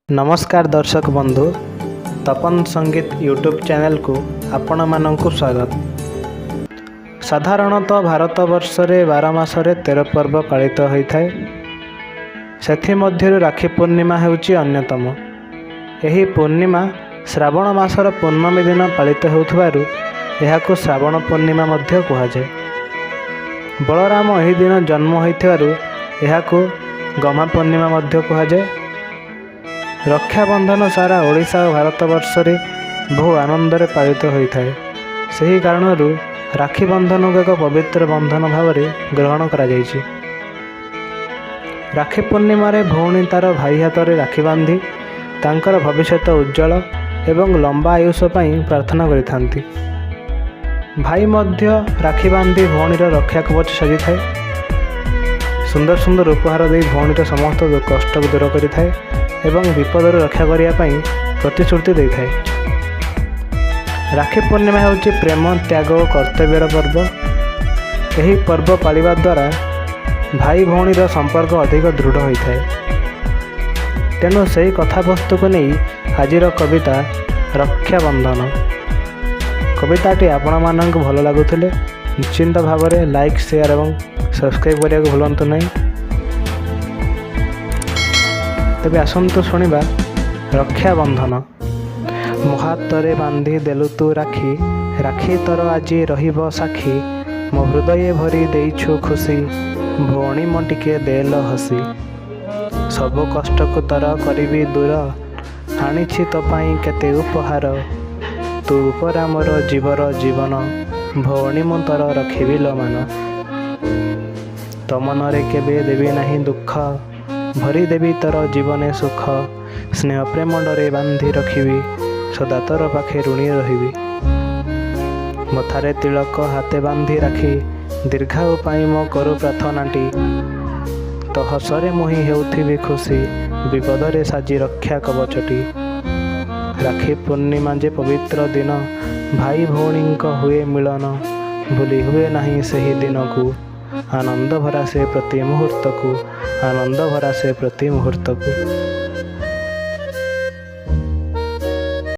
नमस्कार दर्शक बंधु, तपन संगीत यूट्यूब चैनल को आपण मानक स्वागत। साधारणतः भारत वर्ष रे 12 मासरे 13 पर्व पालित होता है। सेथिमध्यरु राखी पूर्णिमा हेउची अन्यतम। एही पूर्णिमा श्रावण मासर पूर्णमी दिन पालित होउथबारु एहाकु श्रावण पूर्णिमा मध्य कुहाଯାଏ। बलराम एही दिन जन्म होइथिबारु एहाकु गमा पूर्णिमा मध्य कुहाଯାଏ। रक्षाबंधन सारा ओडिशा और भारतवर्ष रे बहु आनंद पालित होता है। सही कारण राखी बंधन को एक पवित्र बंधन भाव में ग्रहण करा जायछि। राखी पूर्णिमा रे भौणी तार भाई हाथ में राखी बांधी तांकर भविष्य उज्जवल एवं लंबा आयुष पई प्रार्थना करिथांती। भाई मध्य राखी बांधी भौणीर रक्षा कवच सजी थाए। सुंदर सुंदर उपहार दे भौणीर समस्त कष्ट को दूर करिथाए एवं विपद रक्षा करने प्रतिश्रुति दे थाए। राखी पूर्णिमा होची प्रेम त्याग और कर्तव्यर पर्व। यही पर्व पालिबा द्वारा भाई भौणीर संपर्क अधिक दृढ़ होता है। तेणु से कथावस्तु को नहीं आजिर कविता रक्षाबंधन कविताटी आपण मानक भल लगुले निश्चिंत भाव में लाइक शेयर और सब्सक्राइब करने को भूलु नहीं। तेबे आसंतु शुणिबा रक्षाबंधन। मो हातरे बांधी देलु तू राखी, राखी तोर आजी रहिब साखी। मो हृदय भरी देइछु खुशी, भौणी मो टिके देल हसी। सबु कष्ट को तोर करिबी दूर, आनिछि तो पाई केते उपहार। तू उपरा मोर जीवर जीवन, भौणी मो तोर रखिबी लो मान। तो मनरे केबे देबी नाही दुख, भरी देवी तोर जीवने सुख। स्नेह प्रेम डरे बांधी रखिबी, सदा तोर पाखे ऋणी रहिबी। मथारे तिलक हाथे बांधी राखी, दीर्घायु पाई मो करू प्रार्थनाटी। तो हसरे मुही हेउथिबी खुशी, विपदरे साजी रक्षा कवचटी। राखी पूर्णिमा जे पवित्र दिन, भाई भौणी हुए मिलन। भूली हुए नहीं सही दिन को, आनंद भरा से प्रति मुहूर्त को, आनंद भरा से प्रति मुहूर्त को।